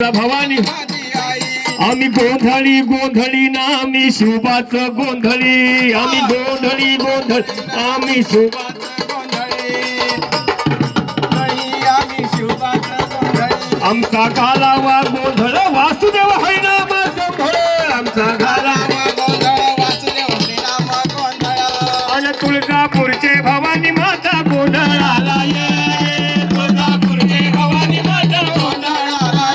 भवानी आम्ही गोंधळी गोंधळी ना आम्ही शिवबाच गोंधळी आम्ही गोंधळी गोंधळी आम्ही शिवबाच आमचा घालावा गोंधळ वासुदेव हरिनाम संभळ आमचा घालावा गोंधळ वासुदेव हरिनाम गोंधळ आणि तुळजापूरचे भवानी माता गोंधळाला ये तुळजापूरचे भवानी माता गोंधळाला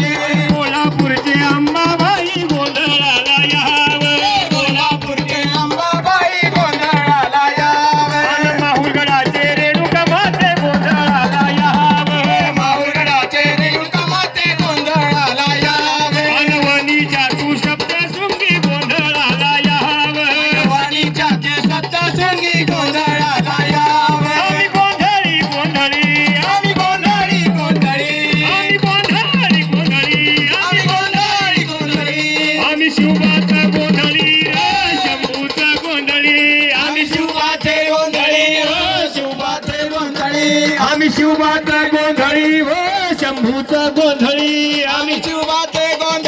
ये कोल्हापूरचे अंबाबाई गोंधळाला यावं कोल्हापूरचे अंबाबाई गोंधळाला यावं आणि माहुरगडाचे रेणुका माते गोंधळाला यावं माहुरगडाचे रेणुका माते गोंधळाला यावं आणि वणीच्या तू शब्द शृंगी गोंधळाला यावं वणीच्या ते शब्द शृंगी गोंधळाला यावं आम्ही गोंधळी गोंधळी आम्ही गोंधळी गोंधळी आम्ही गोंधळी गोंधळी आम्ही गोंधळी गोंधळी आम्ही शिवबाचा गोंधळी शंभूचा गोंधळी आम्ही शिवबाचे गोंधळी शिवबाचे गोंधळी आम्ही शिवबाचा गोंधळी शंभूचा गोंधळी आम्ही शिवबाचे गोंधळी